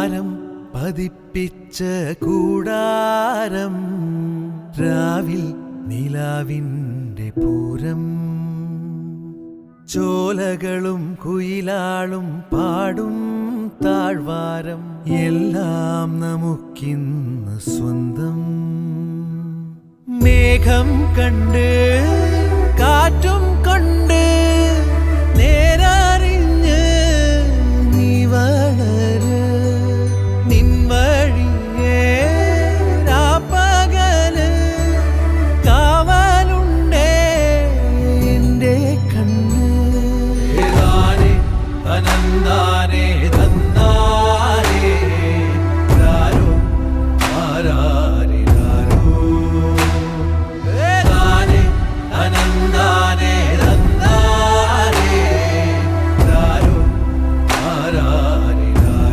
ചാരം പതിപ്പിച്ച കൂടാരം രാവിൽ നിലാവിൻ്റെ പൂരം ചോലകളും കുയിലാളും പാടും താഴ്വാരം എല്ലാം നമുക്കിന്ന് സ്വന്തം മേഘം കണ്ട് കാറ്റും